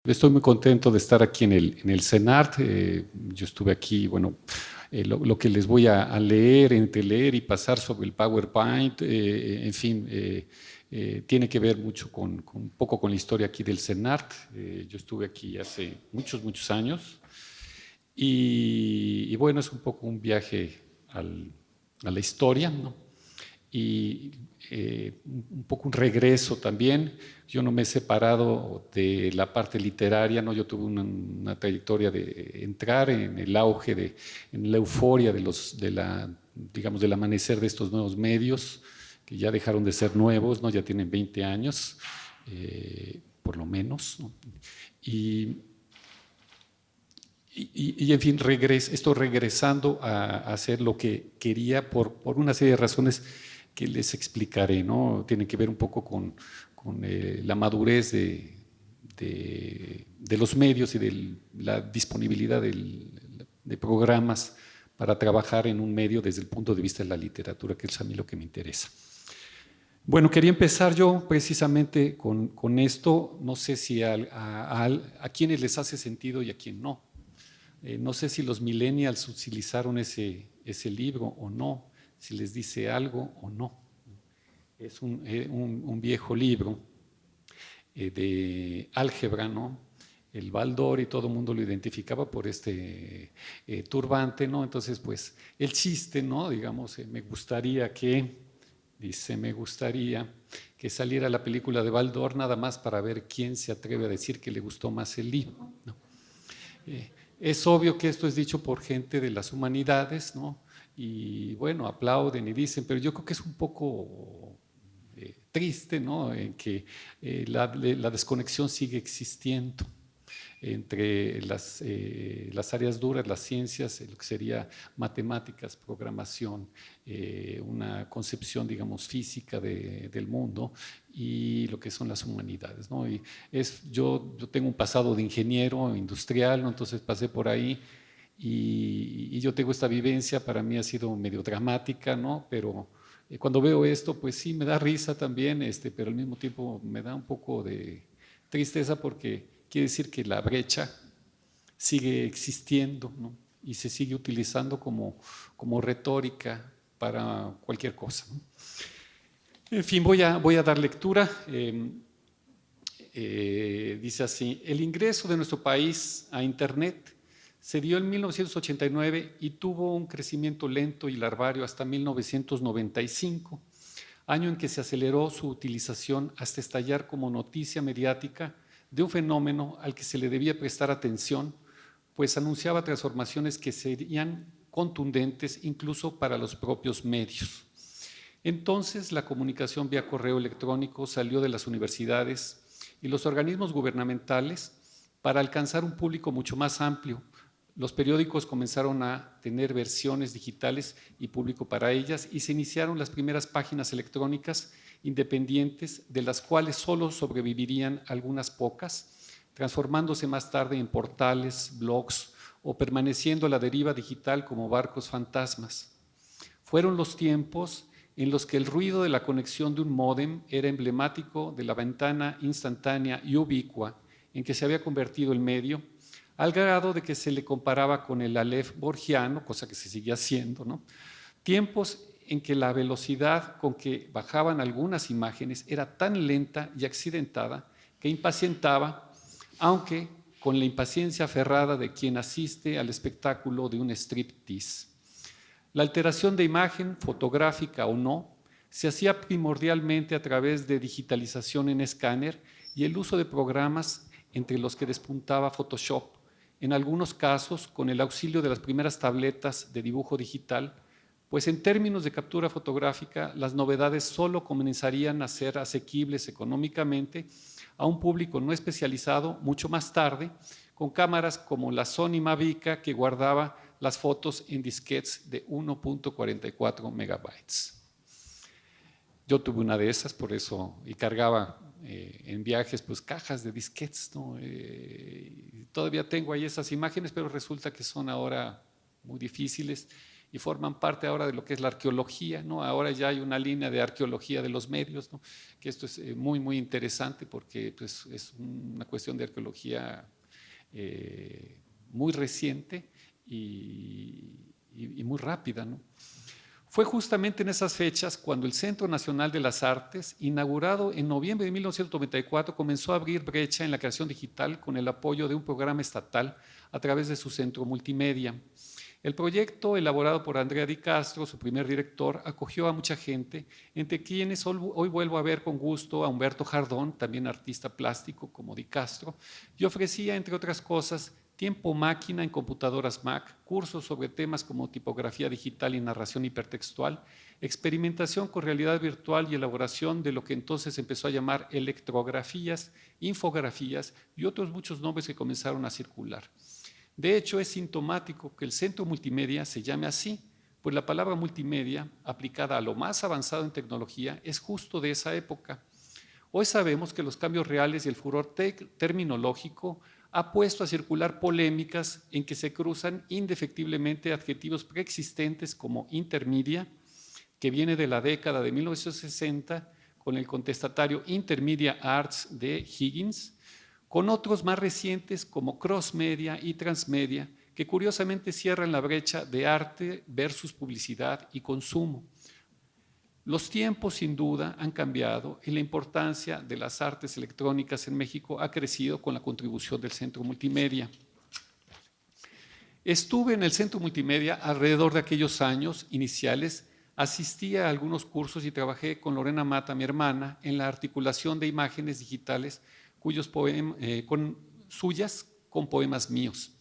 Estoy muy contento de estar aquí en el CENART. Yo estuve aquí, bueno, lo que les voy a leer, entre leer y pasar sobre el PowerPoint, en fin, tiene que ver mucho un poco con la historia aquí del CENART. Yo estuve aquí hace muchos años y bueno, es un poco un viaje a la historia, ¿no? Y un poco un regreso también. Yo no me he separado de la parte literaria, ¿no? Yo tuve una trayectoria de entrar en el auge, en la euforia digamos, del amanecer de estos nuevos medios, que ya dejaron de ser nuevos, ¿no? Ya tienen 20 años, por lo menos, ¿no? Y, en fin, estoy regresando a hacer lo que quería por una serie de razones que les explicaré, ¿no? Tienen que ver un poco con la madurez de los medios y de la disponibilidad de programas para trabajar en un medio desde el punto de vista de la literatura, que es a mí lo que me interesa. Bueno, quería empezar yo precisamente con esto. No sé si a quienes les hace sentido y a quien no. No sé si los millennials utilizaron ese libro o no, si les dice algo o no. Es un viejo libro de álgebra, ¿no? El Baldor, y todo el mundo lo identificaba por este turbante, ¿no? Entonces, pues, el chiste, ¿no? Digamos, me gustaría que saliera la película de Baldor nada más para ver quién se atreve a decir que le gustó más el libro, ¿no? Es obvio que esto es dicho por gente de las humanidades, ¿no? Y bueno, aplauden y dicen, pero yo creo que es un poco triste, ¿no? En que la desconexión sigue existiendo entre las áreas duras, las ciencias, lo que sería matemáticas, programación, una concepción, digamos, física del mundo, y lo que son las humanidades, ¿no? Yo tengo un pasado de ingeniero industrial, ¿no? Entonces pasé por ahí y yo tengo esta vivencia. Para mí ha sido medio dramática, ¿no? Pero cuando veo esto, pues sí, me da risa también, pero al mismo tiempo me da un poco de tristeza, porque quiere decir que la brecha sigue existiendo, ¿no? Y se sigue utilizando como retórica para cualquier cosa, ¿no? En fin, voy a dar lectura. Dice así: el ingreso de nuestro país a Internet se dio en 1989 y tuvo un crecimiento lento y larvario hasta 1995, año en que se aceleró su utilización hasta estallar como noticia mediática de un fenómeno al que se le debía prestar atención, pues anunciaba transformaciones que serían contundentes incluso para los propios medios. Entonces, la comunicación vía correo electrónico salió de las universidades y los organismos gubernamentales para alcanzar un público mucho más amplio. Los periódicos comenzaron a tener versiones digitales y público para ellas, y se iniciaron las primeras páginas electrónicas independientes, de las cuales solo sobrevivirían algunas pocas, transformándose más tarde en portales, blogs, o permaneciendo a la deriva digital como barcos fantasmas. Fueron los tiempos en los que el ruido de la conexión de un módem era emblemático de la ventana instantánea y ubicua en que se había convertido el medio, al grado de que se le comparaba con el Aleph borgiano, cosa que se sigue haciendo, ¿no? Tiempos en que la velocidad con que bajaban algunas imágenes era tan lenta y accidentada que impacientaba, aunque con la impaciencia aferrada de quien asiste al espectáculo de un striptease. La alteración de imagen, fotográfica o no, se hacía primordialmente a través de digitalización en escáner y el uso de programas, entre los que despuntaba Photoshop, en algunos casos con el auxilio de las primeras tabletas de dibujo digital, pues en términos de captura fotográfica las novedades solo comenzarían a ser asequibles económicamente a un público no especializado mucho más tarde, con cámaras como la Sony Mavic, que guardaba las fotos en disquetes de 1.44 megabytes. Yo tuve una de esas, por eso, y cargaba en viajes pues cajas de disquetes, ¿no? Todavía tengo ahí esas imágenes, pero resulta que son ahora muy difíciles, y forman parte ahora de lo que es la arqueología, ¿no? Ahora ya hay una línea de arqueología de los medios, ¿no? Que esto es muy, muy interesante porque pues, es una cuestión de arqueología muy reciente y muy rápida, ¿no? Fue justamente en esas fechas cuando el Centro Nacional de las Artes, inaugurado en noviembre de 1994, comenzó a abrir brecha en la creación digital con el apoyo de un programa estatal a través de su centro multimedia. El proyecto, elaborado por Andrea Di Castro, su primer director, acogió a mucha gente, entre quienes hoy vuelvo a ver con gusto a Humberto Jardón, también artista plástico como Di Castro, y ofrecía, entre otras cosas, tiempo máquina en computadoras Mac, cursos sobre temas como tipografía digital y narración hipertextual, experimentación con realidad virtual y elaboración de lo que entonces empezó a llamar electrografías, infografías y otros muchos nombres que comenzaron a circular. De hecho, es sintomático que el centro multimedia se llame así, pues la palabra multimedia, aplicada a lo más avanzado en tecnología, es justo de esa época. Hoy sabemos que los cambios reales y el furor terminológico ha puesto a circular polémicas en que se cruzan indefectiblemente adjetivos preexistentes como intermedia, que viene de la década de 1960 con el contestatario Intermedia Arts de Higgins, con otros más recientes como crossmedia y transmedia, que curiosamente cierran la brecha de arte versus publicidad y consumo. Los tiempos, sin duda, han cambiado y la importancia de las artes electrónicas en México ha crecido con la contribución del Centro Multimedia. Estuve en el Centro Multimedia alrededor de aquellos años iniciales, asistí a algunos cursos y trabajé con Lorena Mata, mi hermana, en la articulación de imágenes digitales suyas con poemas míos.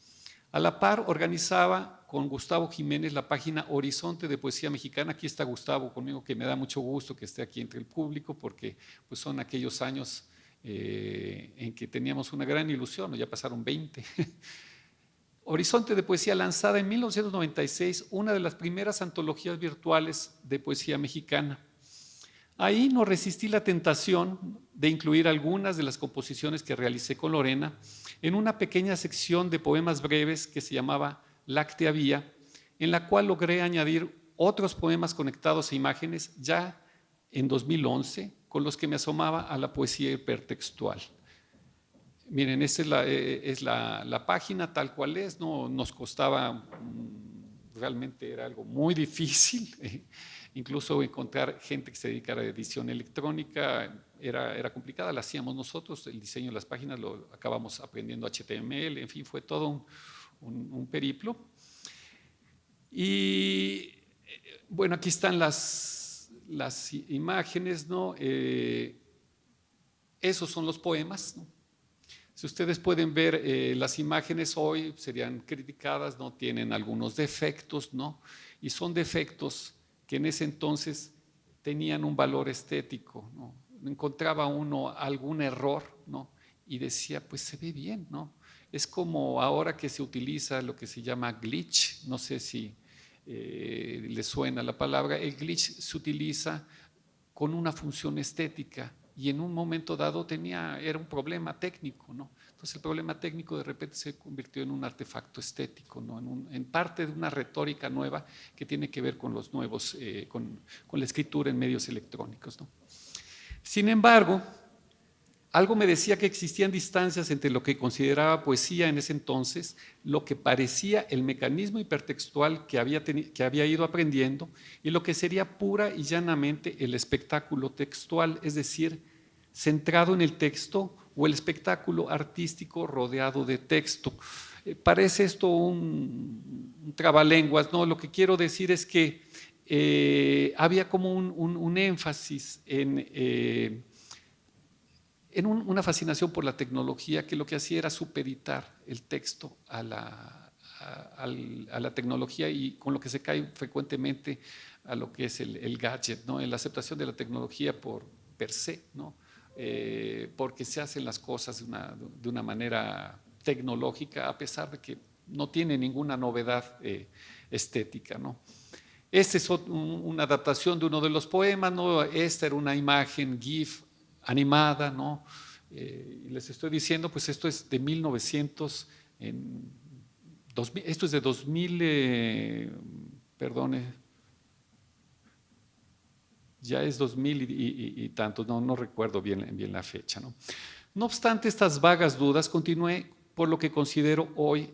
A la par, organizaba con Gustavo Jiménez la página Horizonte de Poesía Mexicana. Aquí está Gustavo conmigo, que me da mucho gusto que esté aquí entre el público, porque pues, son aquellos años en que teníamos una gran ilusión, ya pasaron 20. Horizonte de Poesía, lanzada en 1996, una de las primeras antologías virtuales de poesía mexicana. Ahí no resistí la tentación de incluir algunas de las composiciones que realicé con Lorena en una pequeña sección de poemas breves que se llamaba Láctea Vía, en la cual logré añadir otros poemas conectados a imágenes ya en 2011, con los que me asomaba a la poesía hipertextual. Miren, esta es la página tal cual es, ¿no? Nos costaba, realmente era algo muy difícil, incluso encontrar gente que se dedicara a edición electrónica era complicada, la hacíamos nosotros, el diseño de las páginas lo acabamos aprendiendo HTML, en fin, fue todo un periplo. Y bueno, aquí están las imágenes, ¿no? Esos son los poemas, ¿no? Si ustedes pueden ver, las imágenes hoy serían criticadas, ¿no? Tienen algunos defectos, ¿no? Y son defectos que en ese entonces tenían un valor estético, ¿no? Encontraba uno algún error, ¿no? Y decía, pues se ve bien, ¿no? Es como ahora que se utiliza lo que se llama glitch, no sé si le suena la palabra. El glitch se utiliza con una función estética y en un momento dado era un problema técnico, ¿no? Entonces el problema técnico de repente se convirtió en un artefacto estético, ¿no? En parte de una retórica nueva que tiene que ver con los nuevos, con la escritura en medios electrónicos, ¿no? Sin embargo, algo me decía que existían distancias entre lo que consideraba poesía en ese entonces, lo que parecía el mecanismo hipertextual que había ido aprendiendo, y lo que sería pura y llanamente el espectáculo textual, es decir, centrado en el texto o el espectáculo artístico rodeado de texto. Parece esto un trabalenguas, ¿no? Lo que quiero decir es que había como un énfasis en una fascinación por la tecnología que lo que hacía era supeditar el texto a la tecnología, y con lo que se cae frecuentemente a lo que es el gadget, ¿no? En la aceptación de la tecnología por per se, ¿no? Porque se hacen las cosas de una manera tecnológica, a pesar de que no tiene ninguna novedad estética, ¿no? Esta es una adaptación de uno de los poemas, ¿no? Esta era una imagen GIF animada, ¿no? Les estoy diciendo, pues esto es de 1900, esto es de 2000, perdone, ya es 2000 y tantos, no recuerdo bien la fecha, ¿no? No obstante estas vagas dudas, continué por lo que considero hoy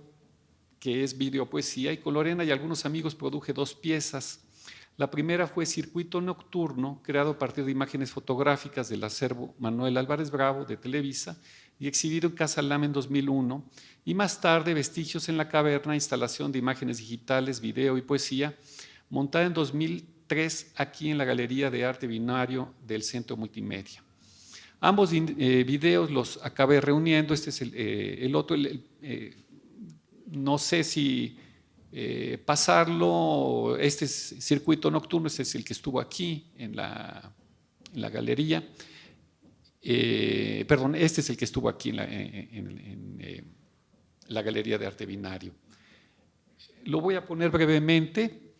que es videopoesía, y con Lorena y algunos amigos produje 2 piezas. La primera fue Circuito Nocturno, creado a partir de imágenes fotográficas del acervo Manuel Álvarez Bravo de Televisa y exhibido en Casa Lama en 2001, y más tarde Vestigios en la Caverna, instalación de imágenes digitales, video y poesía, montada en 2003 aquí en la Galería de Arte Binario del Centro Multimedia. Ambos videos los acabé reuniendo, este es el otro, no sé si pasarlo, este es Circuito Nocturno, este es el que estuvo aquí en la galería, perdón, este es el que estuvo aquí en la Galería de Arte Binario. Lo voy a poner brevemente.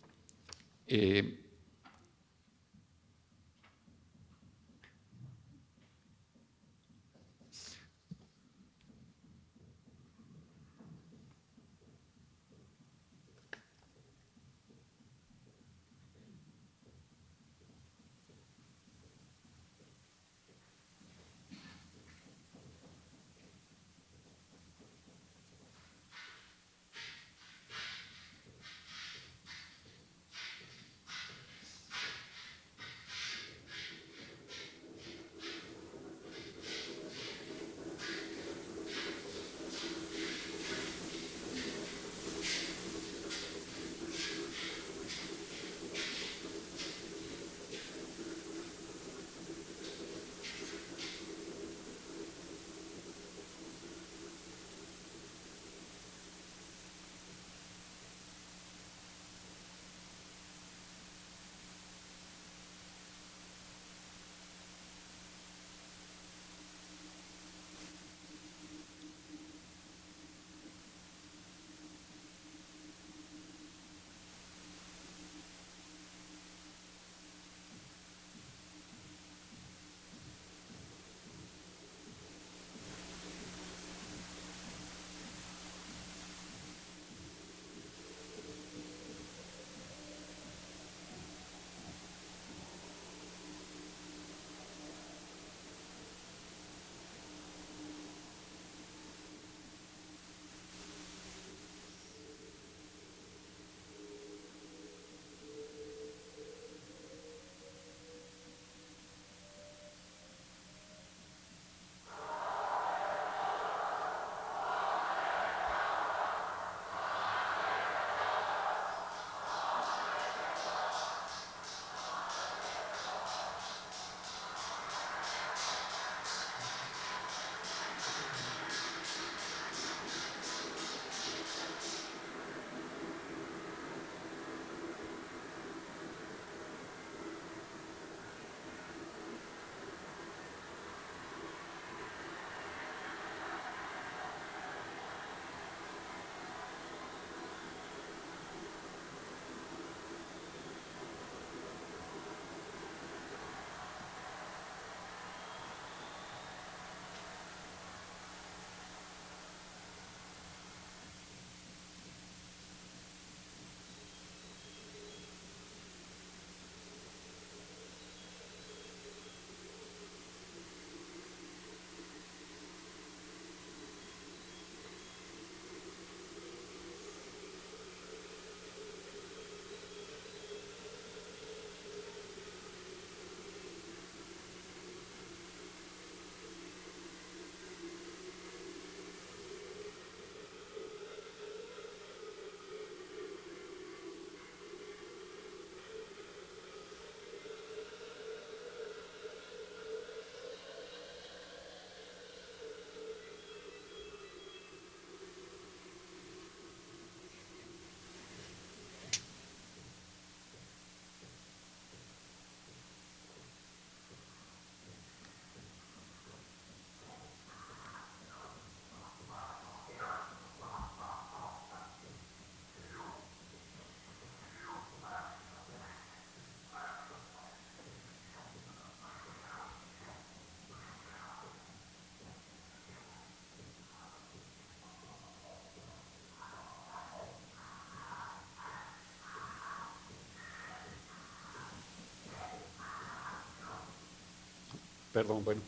Perdón, bueno.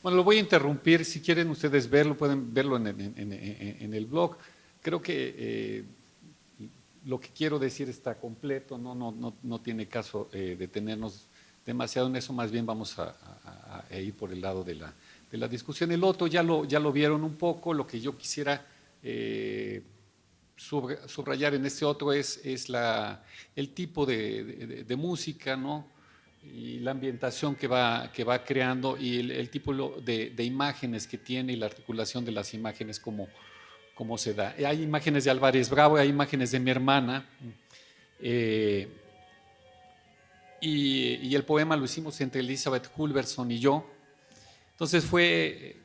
Bueno, lo voy a interrumpir. Si quieren ustedes verlo, pueden verlo en el blog. Creo que lo que quiero decir está completo, no tiene caso detenernos demasiado en eso, más bien vamos a ir por el lado de la discusión. El otro ya lo vieron un poco, lo que yo quisiera subrayar en este otro es el tipo de música, ¿no? Y la ambientación que va creando y el tipo de imágenes que tiene y la articulación de las imágenes como se da. Hay imágenes de Álvarez Bravo, hay imágenes de mi hermana, y el poema lo hicimos entre Elizabeth Culberson y yo. Entonces fue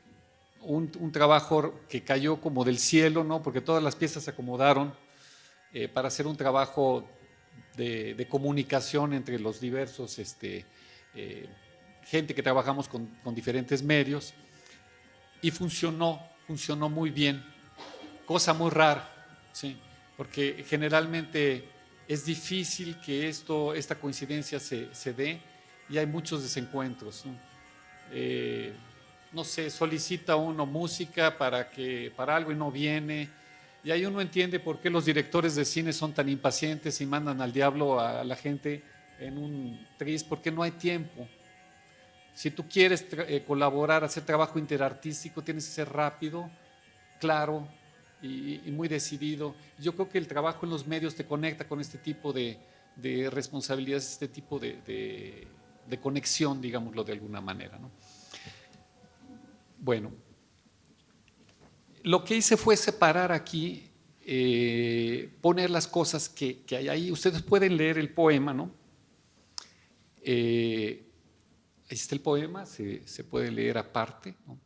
un trabajo que cayó como del cielo, ¿no? Porque todas las piezas se acomodaron para hacer un trabajo de comunicación entre los diversos gente que trabajamos con diferentes medios, y funcionó muy bien, cosa muy rara, ¿sí? Porque generalmente es difícil que esta coincidencia se dé, y hay muchos desencuentros, ¿no? No sé, solicita uno música para algo y no viene, y ahí uno entiende por qué los directores de cine son tan impacientes y mandan al diablo a la gente en un tris, porque no hay tiempo. Si tú quieres colaborar, hacer trabajo interartístico, tienes que ser rápido, claro y muy decidido. Yo creo que el trabajo en los medios te conecta con este tipo de responsabilidades, este tipo de conexión, digámoslo de alguna manera, ¿no? Bueno, lo que hice fue separar aquí, poner las cosas que hay ahí. Ustedes pueden leer el poema, ¿no? Ahí está el poema, se puede leer aparte, ¿no?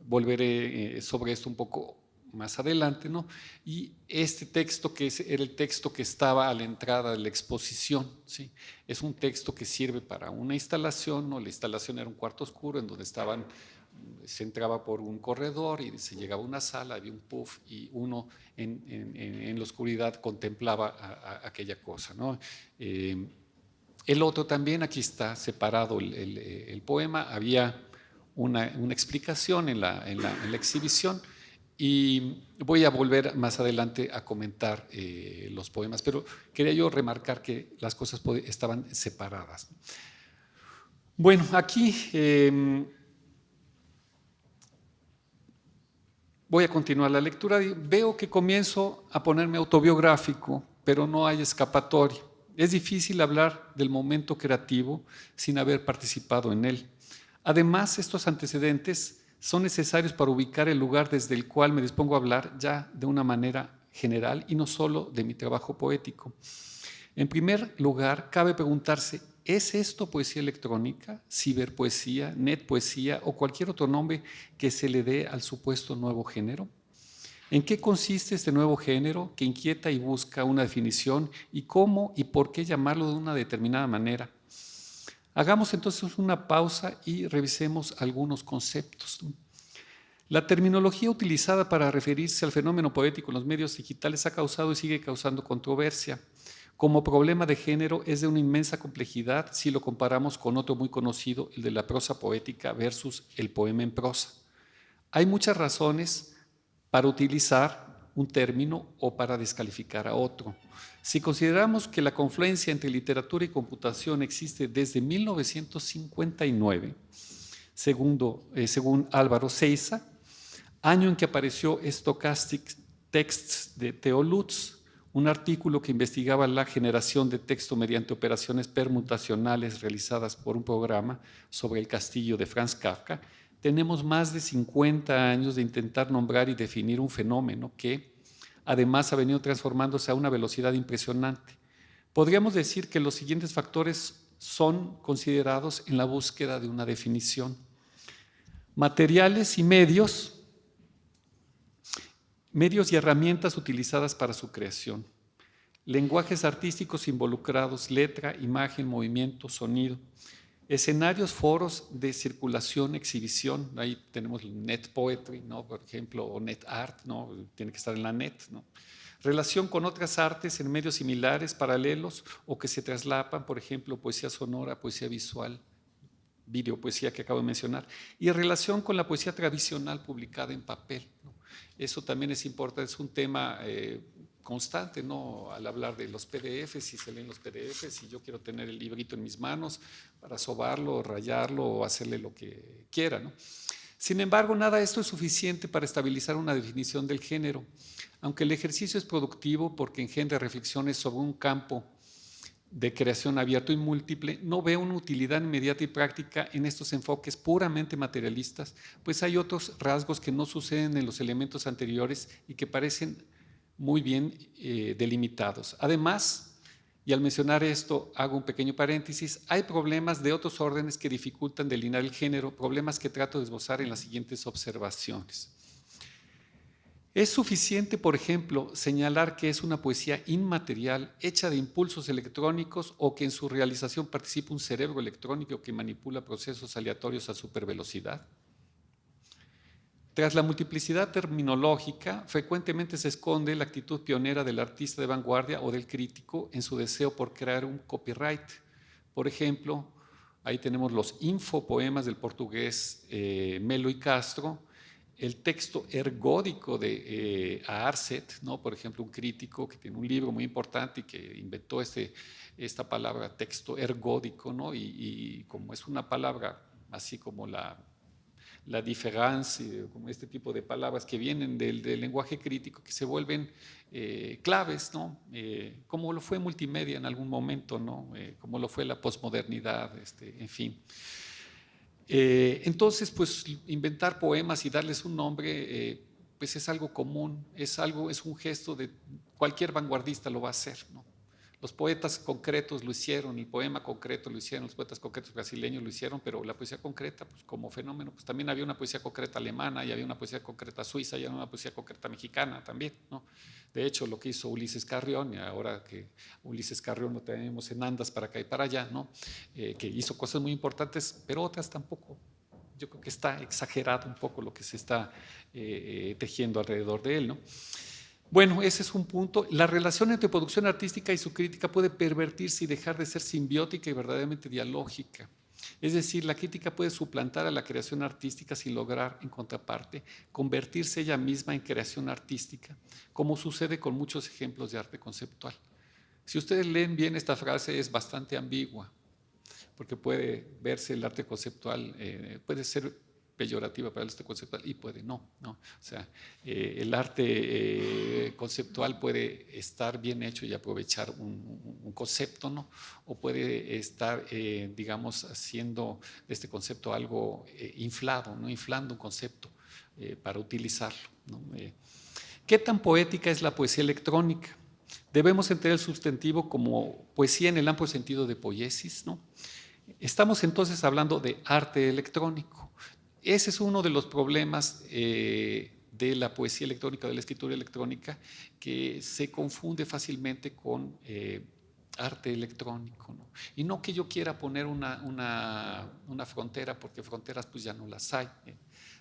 Volveré sobre esto un poco más adelante, ¿no? Y este texto era el texto que estaba a la entrada de la exposición, ¿sí? Es un texto que sirve para una instalación, ¿no? La instalación era un cuarto oscuro en donde se entraba por un corredor y se llegaba a una sala, había un puff y uno en la oscuridad contemplaba aquella cosa, ¿no? El otro también, aquí está separado el poema, había una explicación en la exhibición, y voy a volver más adelante a comentar los poemas, pero quería yo remarcar que las cosas estaban separadas. Bueno, aquí voy a continuar la lectura. Veo que comienzo a ponerme autobiográfico, pero no hay escapatoria. Es difícil hablar del momento creativo sin haber participado en él. Además, estos antecedentes son necesarios para ubicar el lugar desde el cual me dispongo a hablar ya de una manera general y no solo de mi trabajo poético. En primer lugar, cabe preguntarse, ¿es esto poesía electrónica, ciberpoesía, netpoesía o cualquier otro nombre que se le dé al supuesto nuevo género? ¿En qué consiste este nuevo género que inquieta y busca una definición, y cómo y por qué llamarlo de una determinada manera? Hagamos entonces una pausa y revisemos algunos conceptos. La terminología utilizada para referirse al fenómeno poético en los medios digitales ha causado y sigue causando controversia. Como problema de género es de una inmensa complejidad si lo comparamos con otro muy conocido, el de la prosa poética versus el poema en prosa. Hay muchas razones para utilizar un término o para descalificar a otro. Si consideramos que la confluencia entre literatura y computación existe desde 1959, según Álvaro Seiza, año en que apareció Stochastic Texts de Theo Lutz, un artículo que investigaba la generación de texto mediante operaciones permutacionales realizadas por un programa sobre el castillo de Franz Kafka, tenemos más de 50 años de intentar nombrar y definir un fenómeno que, además, ha venido transformándose a una velocidad impresionante. Podríamos decir que los siguientes factores son considerados en la búsqueda de una definición. Materiales y medios y herramientas utilizadas para su creación. Lenguajes artísticos involucrados, letra, imagen, movimiento, sonido. Escenarios, foros de circulación, exhibición. Ahí tenemos net poetry, ¿no? Por ejemplo, o net art, ¿no? Tiene que estar en la net, ¿no? Relación con otras artes en medios similares, paralelos o que se traslapan, por ejemplo, poesía sonora, poesía visual, videopoesía que acabo de mencionar, y en relación con la poesía tradicional publicada en papel, ¿no? Eso también es importante, es un tema constante, ¿no? Al hablar de los PDFs, si se leen los PDFs, si yo quiero tener el librito en mis manos para sobarlo, rayarlo o hacerle lo que quiera, ¿no? Sin embargo, nada de esto es suficiente para estabilizar una definición del género, aunque el ejercicio es productivo porque engendra reflexiones sobre un campo de creación abierto y múltiple. No veo una utilidad inmediata y práctica en estos enfoques puramente materialistas, pues hay otros rasgos que no suceden en los elementos anteriores y que parecen muy bien delimitados. Además, y al mencionar esto hago un pequeño paréntesis, hay problemas de otros órdenes que dificultan delinear el género, problemas que trato de esbozar en las siguientes observaciones. Es suficiente, por ejemplo, señalar que es una poesía inmaterial, hecha de impulsos electrónicos o que en su realización participa un cerebro electrónico que manipula procesos aleatorios a supervelocidad. Tras la multiplicidad terminológica, frecuentemente se esconde la actitud pionera del artista de vanguardia o del crítico en su deseo por crear un copyright. Por ejemplo, ahí tenemos los infopoemas del portugués Melo y Castro, el texto ergódico de Aarset, ¿no? Por ejemplo, un crítico que tiene un libro muy importante y que inventó esta palabra texto ergódico, ¿no? Y como es una palabra así como la diferencia, como este tipo de palabras que vienen del lenguaje crítico, que se vuelven claves, ¿no? Como lo fue multimedia en algún momento, ¿no? Como lo fue la posmodernidad, en fin. Entonces, pues inventar poemas y darles un nombre, pues es algo común, es un gesto de cualquier vanguardista lo va a hacer, ¿no? Los poetas concretos lo hicieron, el poema concreto lo hicieron, los poetas concretos brasileños lo hicieron, pero la poesía concreta, pues como fenómeno, pues también había una poesía concreta alemana, y había una poesía concreta suiza, y había una poesía concreta mexicana también, ¿no? De hecho, lo que hizo Ulises Carrión, y ahora que Ulises Carrión lo tenemos en andas para acá y para allá, ¿no? Que hizo cosas muy importantes, pero otras tampoco. Yo creo que está exagerado un poco lo que se está tejiendo alrededor de él, ¿no? Bueno, ese es un punto. La relación entre producción artística y su crítica puede pervertirse y dejar de ser simbiótica y verdaderamente dialógica. Es decir, la crítica puede suplantar a la creación artística sin lograr, en contraparte, convertirse ella misma en creación artística, como sucede con muchos ejemplos de arte conceptual. Si ustedes leen bien esta frase, es bastante ambigua, porque puede verse el arte conceptual, puede ser peyorativa para el arte conceptual y puede no, ¿no? O sea, el arte conceptual puede estar bien hecho y aprovechar un concepto, ¿no? O puede estar, digamos, haciendo de este concepto algo inflado, ¿no? Inflando un concepto para utilizarlo, ¿no? ¿Qué tan poética es la poesía electrónica? Debemos entender el sustantivo como poesía en el amplio sentido de poiesis, ¿no? Estamos entonces hablando de arte electrónico. Ese es uno de los problemas de la poesía electrónica, de la escritura electrónica, que se confunde fácilmente con arte electrónico, ¿no? Y no que yo quiera poner una frontera, porque fronteras pues ya no las hay,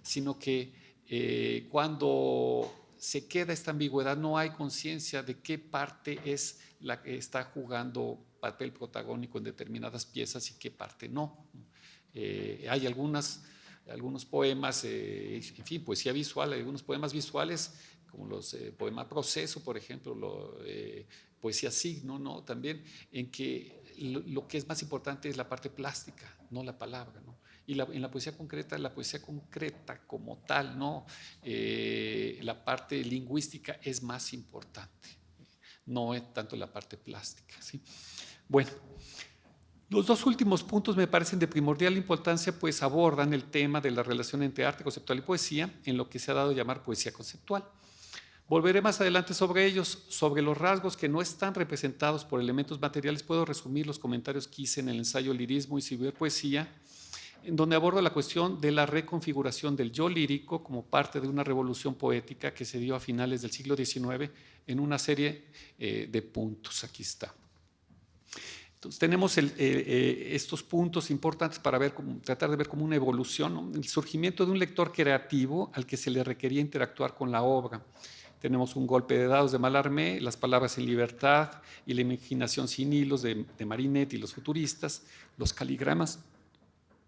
sino que cuando se queda esta ambigüedad no hay conciencia de qué parte es la que está jugando papel protagónico en determinadas piezas y qué parte no. Hay algunos poemas, en fin, poesía visual, hay algunos poemas visuales, como los poemas proceso, por ejemplo, poesía signo, ¿no? También, en que lo que es más importante es la parte plástica, no la palabra, ¿no? Y en la poesía concreta como tal, ¿no? La parte lingüística es más importante, no es tanto la parte plástica, ¿sí? Bueno, los dos últimos puntos me parecen de primordial importancia, pues abordan el tema de la relación entre arte conceptual y poesía, en lo que se ha dado a llamar poesía conceptual. Volveré más adelante sobre ellos. Sobre los rasgos que no están representados por elementos materiales, puedo resumir los comentarios que hice en el ensayo Lirismo y Ciberpoesía, en donde abordo la cuestión de la reconfiguración del yo lírico como parte de una revolución poética que se dio a finales del siglo XIX en una serie de puntos. Aquí está. Entonces, tenemos estos puntos importantes para tratar de ver como una evolución, ¿no? El surgimiento de un lector creativo al que se le requería interactuar con la obra. Tenemos un golpe de dados de Mallarmé, las palabras en libertad y la imaginación sin hilos de Marinetti y los futuristas, los caligramas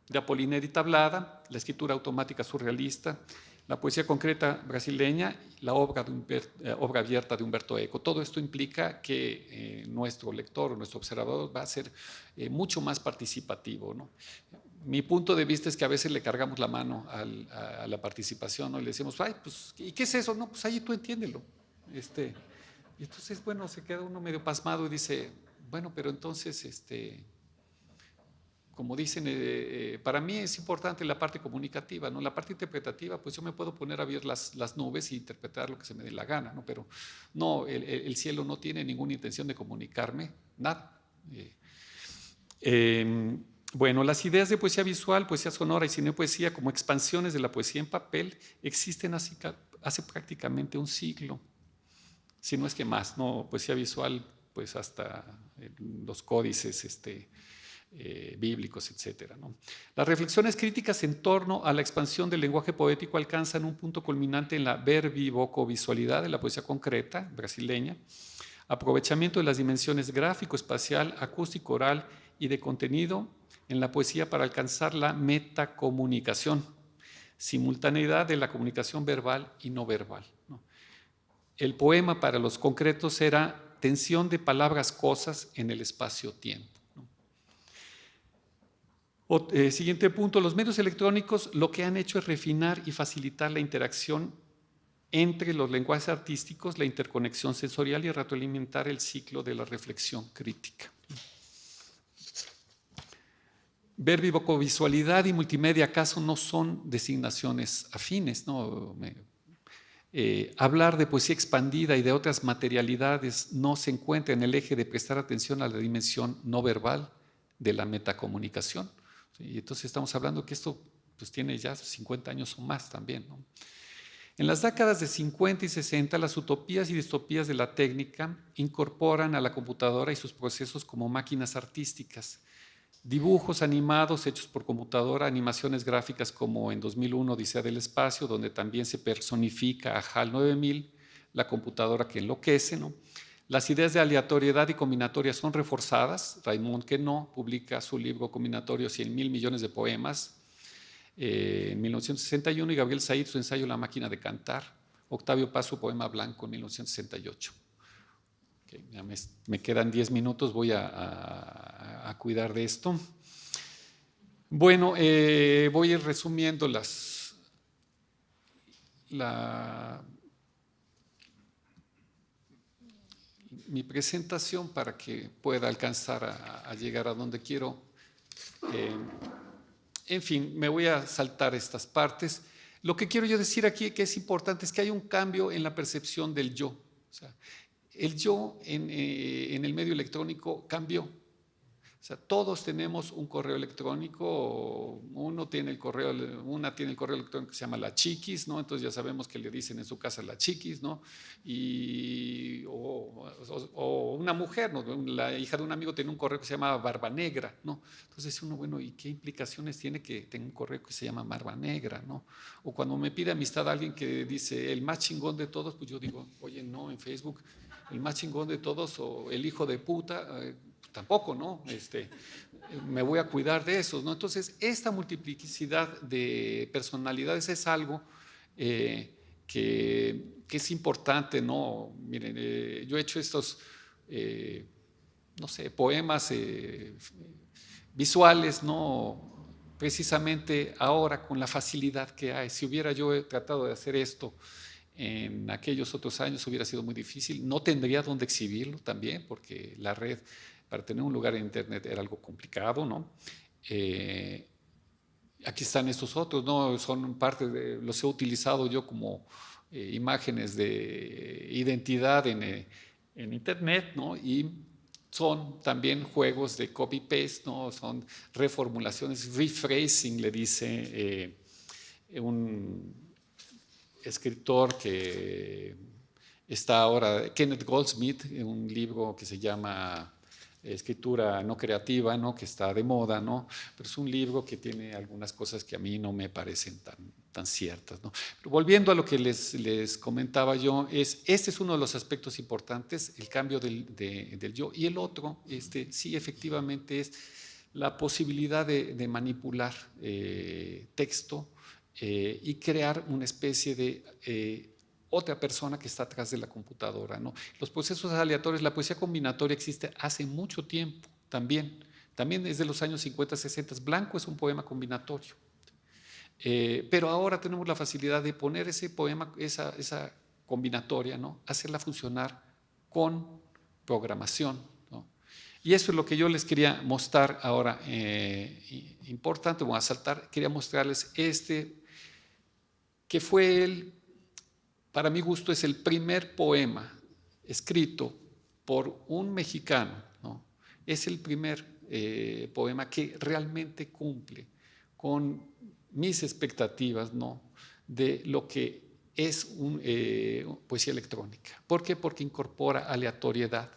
de Apolineri Tablada, la escritura automática surrealista, la poesía concreta brasileña, la obra abierta de Humberto Eco. Todo esto implica que nuestro lector o nuestro observador va a ser mucho más participativo, ¿no? Mi punto de vista es que a veces le cargamos la mano a la participación, ¿no? Y le decimos, ay, pues, ¿y qué es eso? No, pues ahí tú entiéndelo. Y entonces, bueno, se queda uno medio pasmado y dice, bueno, pero entonces, como dicen, para mí es importante la parte comunicativa, ¿no? La parte interpretativa, pues yo me puedo poner a ver las nubes e interpretar lo que se me dé la gana, ¿no? Pero no, el cielo no tiene ninguna intención de comunicarme, nada. Bueno, las ideas de poesía visual, poesía sonora y cinepoesía como expansiones de la poesía en papel existen hace prácticamente un siglo, si no es que más, ¿no? Poesía visual, pues hasta los códices bíblicos, etcétera, ¿no? Las reflexiones críticas en torno a la expansión del lenguaje poético alcanzan un punto culminante en la verbivocovisualidad de la poesía concreta brasileña, aprovechamiento de las dimensiones gráfico, espacial, acústico, oral y de contenido en la poesía para alcanzar la metacomunicación, simultaneidad de la comunicación verbal y no verbal, ¿no? El poema para los concretos era tensión de palabras, cosas en el espacio-tiempo, ¿no? Siguiente punto, los medios electrónicos lo que han hecho es refinar y facilitar la interacción entre los lenguajes artísticos, la interconexión sensorial y retroalimentar el ciclo de la reflexión crítica. Verbivocovisualidad y multimedia, ¿acaso no son designaciones afines, ¿no? Hablar de poesía expandida y de otras materialidades no se encuentra en el eje de prestar atención a la dimensión no verbal de la metacomunicación. Y entonces estamos hablando que esto pues, tiene ya 50 años o más también, ¿no? En las décadas de 50 y 60, las utopías y distopías de la técnica incorporan a la computadora y sus procesos como máquinas artísticas. Dibujos animados hechos por computadora, animaciones gráficas como en 2001 Odisea del Espacio, donde también se personifica a HAL 9000, la computadora que enloquece, ¿no? Las ideas de aleatoriedad y combinatoria son reforzadas. Raymond Queneau publica su libro combinatorio 100.000 millones de poemas en 1961 y Gabriel Said su ensayo La máquina de cantar. Octavio Paz su poema Blanco en 1968. Okay, ya me quedan 10 minutos, voy a cuidar de esto. Bueno, voy a ir resumiendo mi presentación para que pueda alcanzar a llegar a donde quiero. En fin, me voy a saltar estas partes. Lo que quiero yo decir aquí que es importante es que hay un cambio en la percepción del yo. O sea, el yo en el medio electrónico cambió. O sea, todos tenemos un correo electrónico, una tiene el correo electrónico que se llama la chiquis, ¿no? Entonces ya sabemos que le dicen en su casa la chiquis, ¿no? O una mujer, ¿no? La hija de un amigo tenía un correo que se llama Barba Negra, ¿no? Entonces uno, bueno, ¿y qué implicaciones tiene que tenga un correo que se llama Barba Negra, ¿no? O cuando me pide amistad a alguien que dice el más chingón de todos, pues yo digo, oye, no, en Facebook, el más chingón de todos o el hijo de puta, tampoco, ¿no? Me voy a cuidar de esos, ¿no? Entonces, esta multiplicidad de personalidades es algo que es importante, ¿no? Miren, yo he hecho estos, no sé, poemas visuales, ¿no? Precisamente ahora con la facilidad que hay. Si hubiera yo tratado de hacer esto en aquellos otros años hubiera sido muy difícil. No tendría dónde exhibirlo también, porque la red para tener un lugar en internet era algo complicado, ¿no? Aquí están estos otros, ¿no? Son parte de, los he utilizado yo como imágenes de identidad en internet, ¿no? Y son también juegos de copy-paste, ¿no? Son reformulaciones, rephrasing, le dice un escritor que está ahora, Kenneth Goldsmith, en un libro que se llama Escritura no creativa, ¿no? Que está de moda, ¿no? Pero es un libro que tiene algunas cosas que a mí no me parecen tan ciertas, ¿no? Pero volviendo a lo que les comentaba yo, este es uno de los aspectos importantes, el cambio del yo. Y el otro, sí, efectivamente, es la posibilidad de manipular texto y crear una especie de otra persona que está atrás de la computadora, ¿no? Los procesos aleatorios, la poesía combinatoria existe hace mucho tiempo también. También es de los años 50, 60. Blanco es un poema combinatorio. Pero ahora tenemos la facilidad de poner ese poema, esa combinatoria, ¿no? Hacerla funcionar con programación, ¿no? Y eso es lo que yo les quería mostrar ahora. Importante, voy a saltar, quería mostrarles que fue para mi gusto, es el primer poema escrito por un mexicano, ¿no? Es el primer poema que realmente cumple con mis expectativas, ¿no? De lo que es poesía electrónica. ¿Por qué? Porque incorpora aleatoriedad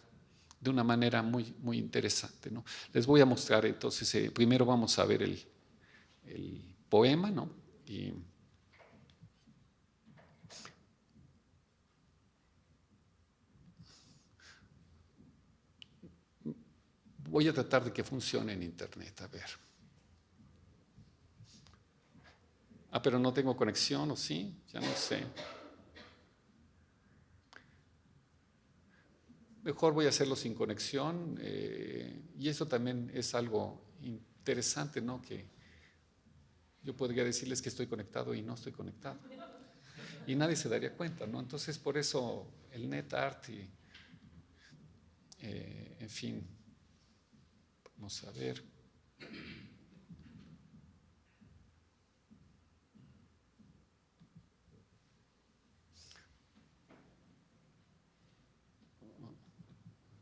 de una manera muy, muy interesante, ¿no? Les voy a mostrar entonces, primero vamos a ver el poema, ¿no? Y voy a tratar de que funcione en internet, a ver. Pero no tengo conexión, ¿o sí? Ya no sé. Mejor voy a hacerlo sin conexión, y eso también es algo interesante, ¿no? Que yo podría decirles que estoy conectado y no estoy conectado. Y nadie se daría cuenta, ¿no? Entonces, por eso el NetArt y, en fin, vamos a ver.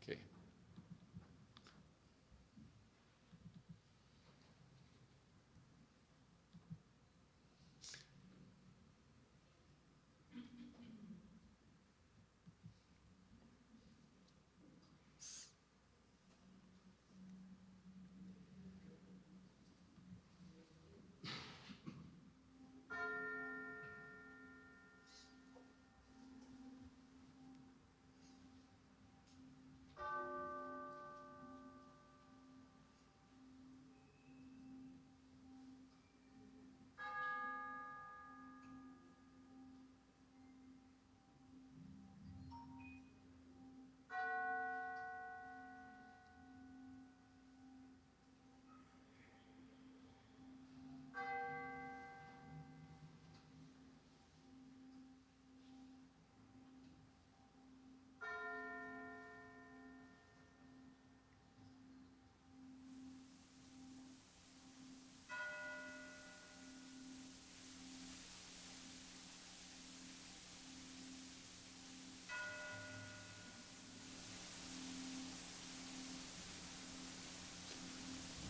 Okay.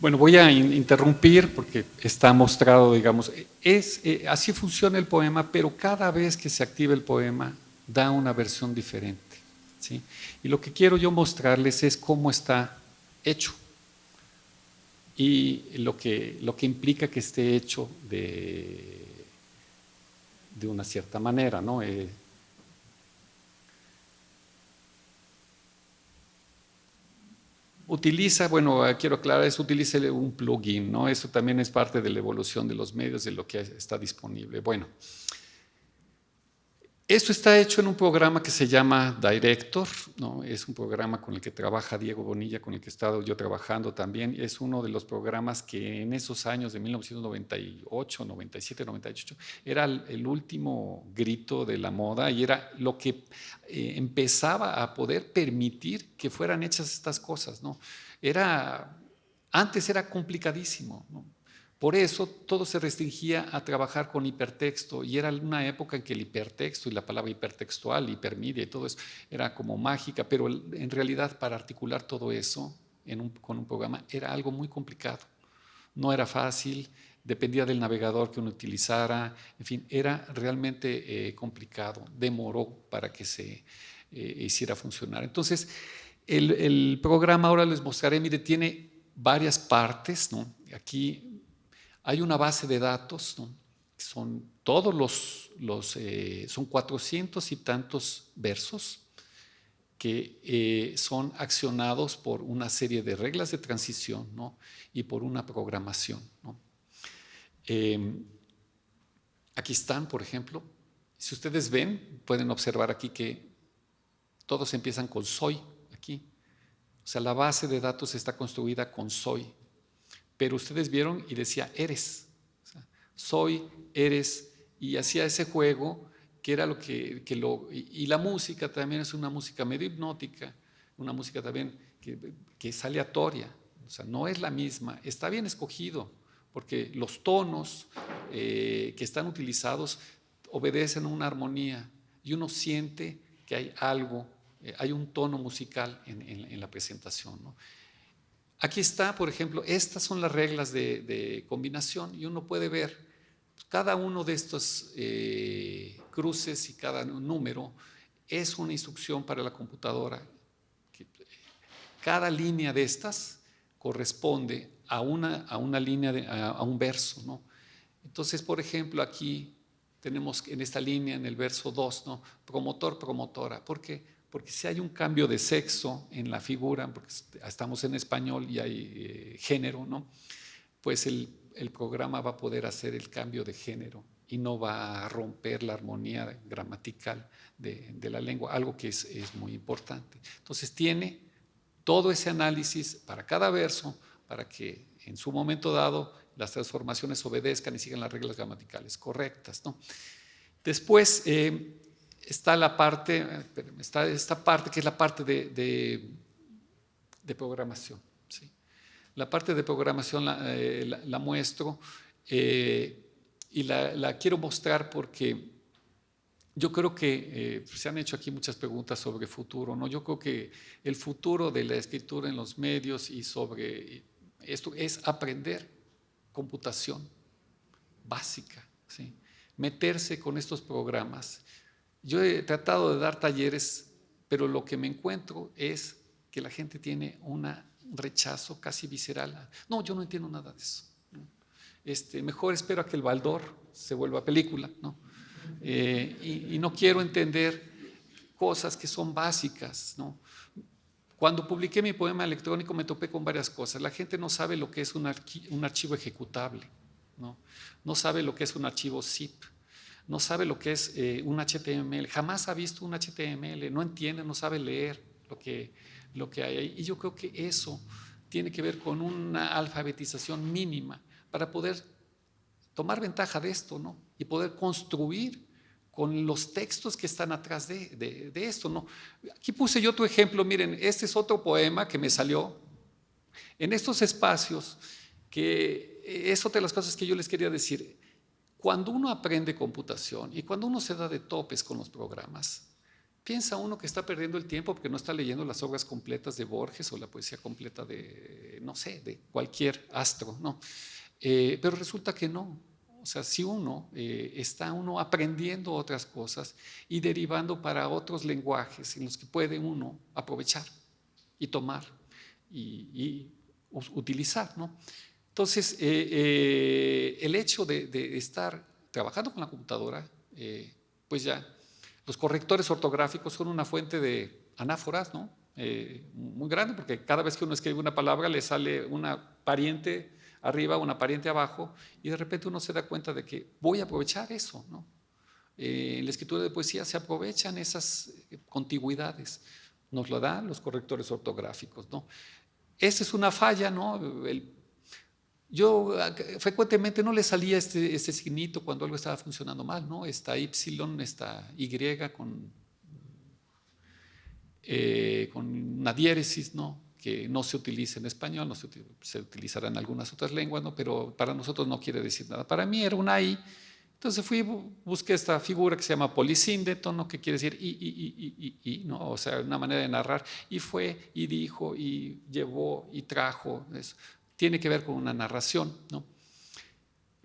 Bueno, voy a interrumpir porque está mostrado, digamos, así funciona el poema, pero cada vez que se activa el poema da una versión diferente, ¿sí? Y lo que quiero yo mostrarles es cómo está hecho y lo que implica que esté hecho de una cierta manera, ¿no? Utiliza, bueno, quiero aclarar, utiliza un plugin, ¿no? Eso también es parte de la evolución de los medios, de lo que está disponible. Bueno, esto está hecho en un programa que se llama Director, ¿no? Es un programa con el que trabaja Diego Bonilla, con el que he estado yo trabajando también. Es uno de los programas que en esos años de 1998, 97, 98, era el último grito de la moda y era lo que empezaba a poder permitir que fueran hechas estas cosas, ¿no? Antes era complicadísimo, ¿no? Por eso todo se restringía a trabajar con hipertexto y era una época en que el hipertexto y la palabra hipertextual, hipermedia y todo eso era como mágica, pero en realidad para articular todo eso con un programa era algo muy complicado. No era fácil, dependía del navegador que uno utilizara, en fin, era realmente complicado, demoró para que se hiciera funcionar. Entonces, el programa, ahora les mostraré, mire, tiene varias partes, ¿no? Aquí hay una base de datos, ¿no? Son todos son 400 y tantos versos que son accionados por una serie de reglas de transición, ¿no? Y por una programación, ¿no? Aquí están, por ejemplo, si ustedes ven, pueden observar aquí que todos empiezan con soy, aquí. O sea, la base de datos está construida con soy. Pero ustedes vieron y decía eres. O sea, soy, eres, y hacía ese juego que era lo y la música también es una música medio hipnótica, una música también que es aleatoria. O sea, no es la misma. Está bien escogido, porque los tonos que están utilizados obedecen a una armonía y uno siente que hay algo, hay un tono musical en la presentación, ¿no? Aquí está, por ejemplo, estas son las reglas de combinación y uno puede ver cada uno de estos cruces y cada número es una instrucción para la computadora. Cada línea de estas corresponde a una línea, a un verso, ¿no? Entonces, por ejemplo, aquí tenemos en esta línea, en el verso 2, ¿no? Promotor, promotora. ¿Por qué? Porque si hay un cambio de sexo en la figura, porque estamos en español y hay género, ¿no? Pues el programa va a poder hacer el cambio de género y no va a romper la armonía gramatical de la lengua, algo que es muy importante. Entonces tiene todo ese análisis para cada verso, para que en su momento dado las transformaciones obedezcan y sigan las reglas gramaticales correctas, ¿no? Después está la parte, está esta parte que es la parte de programación, ¿sí? La parte de programación la muestro y la quiero mostrar porque yo creo que se han hecho aquí muchas preguntas sobre futuro, ¿no? Yo creo que el futuro de la escritura en los medios y sobre esto es aprender computación básica, ¿sí? Meterse con estos programas. Yo he tratado de dar talleres, pero lo que me encuentro es que la gente tiene un rechazo casi visceral. No, yo no entiendo nada de eso. Mejor espero a que el Baldor se vuelva película, ¿no? Y no quiero entender cosas que son básicas, ¿no? Cuando publiqué mi poema electrónico me topé con varias cosas. La gente no sabe lo que es un archivo ejecutable, ¿no? No sabe lo que es un archivo zip, no sabe lo que es un HTML, jamás ha visto un HTML, no entiende, no sabe leer lo que hay ahí. Y yo creo que eso tiene que ver con una alfabetización mínima para poder tomar ventaja de esto, ¿no? Y poder construir con los textos que están atrás de esto, ¿no? Aquí puse yo otro ejemplo, miren, este es otro poema que me salió en estos espacios, que es otra de las cosas que yo les quería decir. Cuando uno aprende computación y cuando uno se da de topes con los programas, piensa uno que está perdiendo el tiempo porque no está leyendo las obras completas de Borges o la poesía completa de, no sé, de cualquier astro, ¿no? Pero resulta que no. O sea, si uno está aprendiendo otras cosas y derivando para otros lenguajes en los que puede uno aprovechar y tomar y utilizar, ¿no? Entonces, el hecho de estar trabajando con la computadora, pues ya los correctores ortográficos son una fuente de anáforas, ¿no? Muy grande, porque cada vez que uno escribe una palabra le sale una pariente arriba, una pariente abajo, y de repente uno se da cuenta de que voy a aprovechar eso, ¿no? En la escritura de poesía se aprovechan esas contigüidades, nos lo dan los correctores ortográficos, ¿no? Esa es una falla, ¿no? Yo frecuentemente no le salía este signito cuando algo estaba funcionando mal, ¿no? Esta Y, esta Y con una diéresis, ¿no? Que no se utiliza en español, no se utilizará en algunas otras lenguas, ¿no? Pero para nosotros no quiere decir nada. Para mí era una I. Entonces busqué esta figura que se llama polisíndeto, ¿no? Que quiere decir y, ¿no? O sea, una manera de narrar. Y fue, y dijo, y llevó, y trajo. Eso tiene que ver con una narración, ¿no?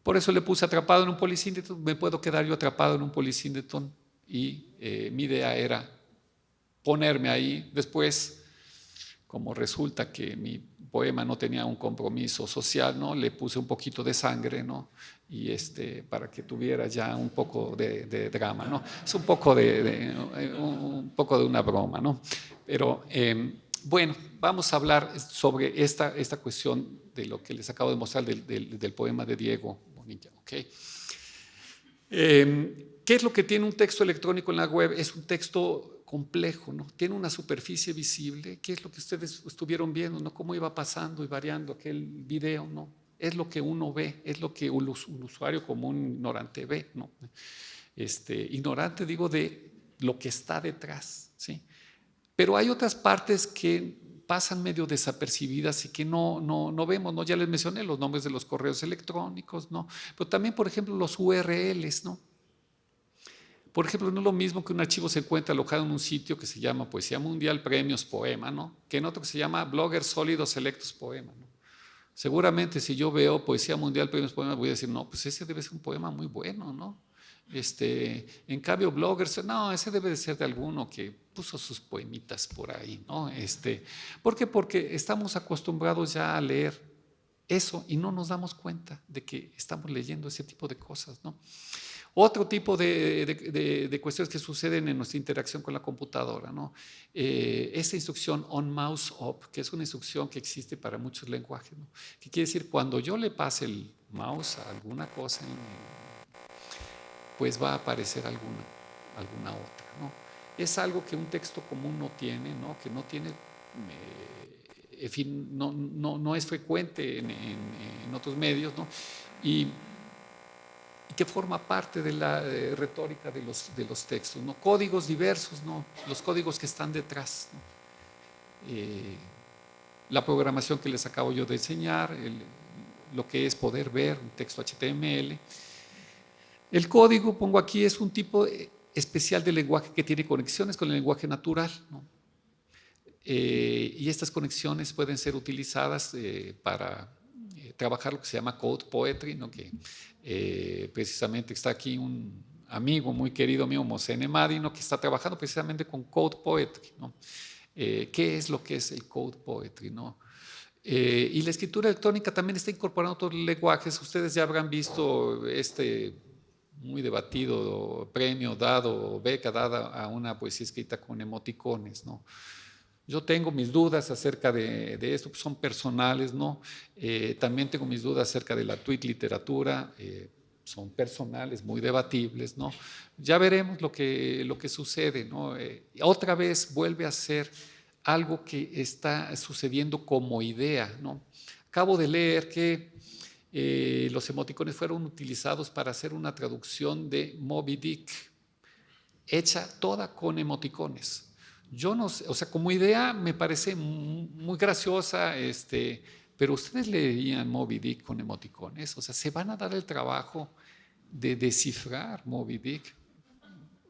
Por eso le puse atrapado en un polisíndeto. Me puedo quedar yo atrapado en un polisíndeto y mi idea era ponerme ahí. Después, como resulta que mi poema no tenía un compromiso social, ¿no? Le puse un poquito de sangre, ¿no? para que tuviera ya un poco de drama, ¿no? Es un poco de una broma, ¿no? Pero bueno, vamos a hablar sobre esta cuestión de lo que les acabo de mostrar del poema de Diego Bonilla, ¿ok? ¿Qué es lo que tiene un texto electrónico en la web? Es un texto complejo, ¿no? Tiene una superficie visible. ¿Qué es lo que ustedes estuvieron viendo, ¿no? Cómo iba pasando y variando aquel video, ¿no? Es lo que uno ve, es lo que un usuario común ignorante ve, ¿no? Ignorante digo de lo que está detrás, ¿sí? Pero hay otras partes que pasan medio desapercibidas y que no vemos, ¿no? Ya les mencioné los nombres de los correos electrónicos, ¿no? Pero también, por ejemplo, los URLs, ¿no? Por ejemplo, no es lo mismo que un archivo se encuentre alojado en un sitio que se llama Poesía Mundial Premios Poema, ¿no? Que en otro que se llama Blogger Sólidos Selectos Poema, ¿no? Seguramente si yo veo Poesía Mundial Premios Poema voy a decir, no, pues ese debe ser un poema muy bueno, ¿no? En cambio, Bloggers, no, ese debe de ser de alguno que puso sus poemitas por ahí, ¿no? ¿Por qué? Porque estamos acostumbrados ya a leer eso y no nos damos cuenta de que estamos leyendo ese tipo de cosas, ¿no? Otro tipo de cuestiones que suceden en nuestra interacción con la computadora, ¿no? Esta instrucción on mouse up, que es una instrucción que existe para muchos lenguajes, ¿no? Que quiere decir, cuando yo le pase el mouse a alguna cosa, pues va a aparecer alguna otra, ¿no? Es algo que un texto común no tiene, ¿no? Que no tiene, en fin, no es frecuente en otros medios, ¿no? Y que forma parte de la retórica de los textos, ¿no? Códigos diversos, ¿no? Los códigos que están detrás, ¿no? La programación que les acabo yo de enseñar, lo que es poder ver un texto HTML. El código, pongo aquí, es un tipo especial de lenguaje que tiene conexiones con el lenguaje natural, ¿no? Y estas conexiones pueden ser utilizadas para trabajar lo que se llama code poetry, ¿no? Que precisamente está aquí un amigo muy querido mío, Mosene Madi, ¿no? Que está trabajando precisamente con code poetry, ¿no? ¿Qué es lo que es el code poetry, ¿no? Y la escritura electrónica también está incorporando otros lenguajes. Ustedes ya habrán visto muy debatido premio dado, beca dada a una poesía escrita con emoticones, ¿no? Yo tengo mis dudas acerca de esto, pues son personales, ¿no? También tengo mis dudas acerca de la tweet literatura, son personales, muy debatibles, ¿no? Ya veremos lo que sucede, ¿no? Otra vez vuelve a ser algo que está sucediendo como idea, ¿no? Acabo de leer que los emoticones fueron utilizados para hacer una traducción de Moby Dick, hecha toda con emoticones. Yo no sé, o sea, como idea me parece muy graciosa, pero ustedes leerían Moby Dick con emoticones, o sea, se van a dar el trabajo de descifrar Moby Dick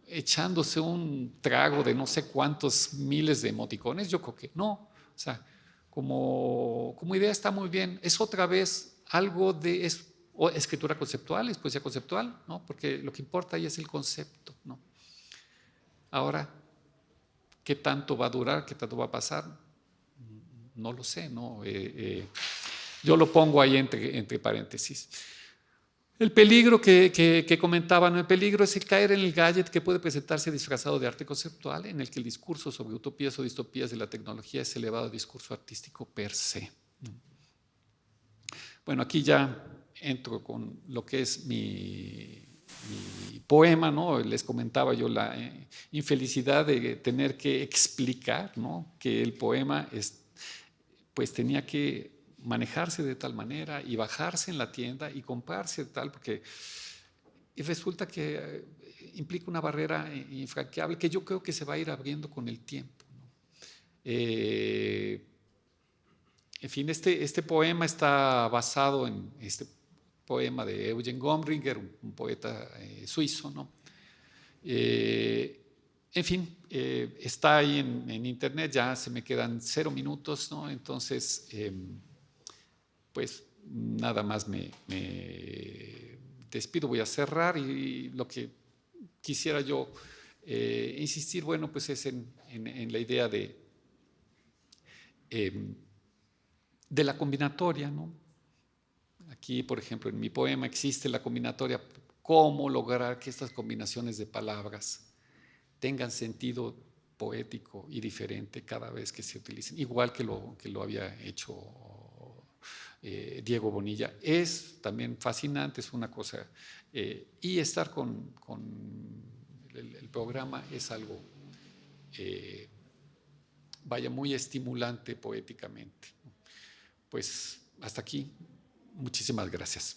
echándose un trago de no sé cuántos miles de emoticones. Yo creo que no, o sea, como idea está muy bien. Es otra vez algo de escritura conceptual, es poesía conceptual, ¿no? Porque lo que importa ahí es el concepto, ¿no? Ahora, ¿qué tanto va a durar? ¿Qué tanto va a pasar? No lo sé, ¿no? Yo lo pongo ahí entre paréntesis. El peligro que comentaban, el peligro es el caer en el gadget que puede presentarse disfrazado de arte conceptual, en el que el discurso sobre utopías o distopías de la tecnología es elevado a discurso artístico per se. Bueno, aquí ya entro con lo que es mi poema, ¿no? Les comentaba yo la infelicidad de tener que explicar, ¿no? Que el poema pues tenía que manejarse de tal manera y bajarse en la tienda y comprarse de tal, porque y resulta que implica una barrera infranqueable que yo creo que se va a ir abriendo con el tiempo, ¿no? En fin, este poema está basado en este poema de Eugen Gomringer, un poeta suizo, ¿no? En fin, está ahí en internet, ya se me quedan 0 minutos, ¿no? Entonces, pues nada más me despido, voy a cerrar y lo que quisiera yo insistir, bueno, pues es en la idea de la combinatoria, ¿no? Aquí, por ejemplo, en mi poema existe la combinatoria, cómo lograr que estas combinaciones de palabras tengan sentido poético y diferente cada vez que se utilicen, igual que lo había hecho Diego Bonilla. Es también fascinante, es una cosa, y estar con el programa es algo, vaya, muy estimulante poéticamente. Pues hasta aquí, muchísimas gracias.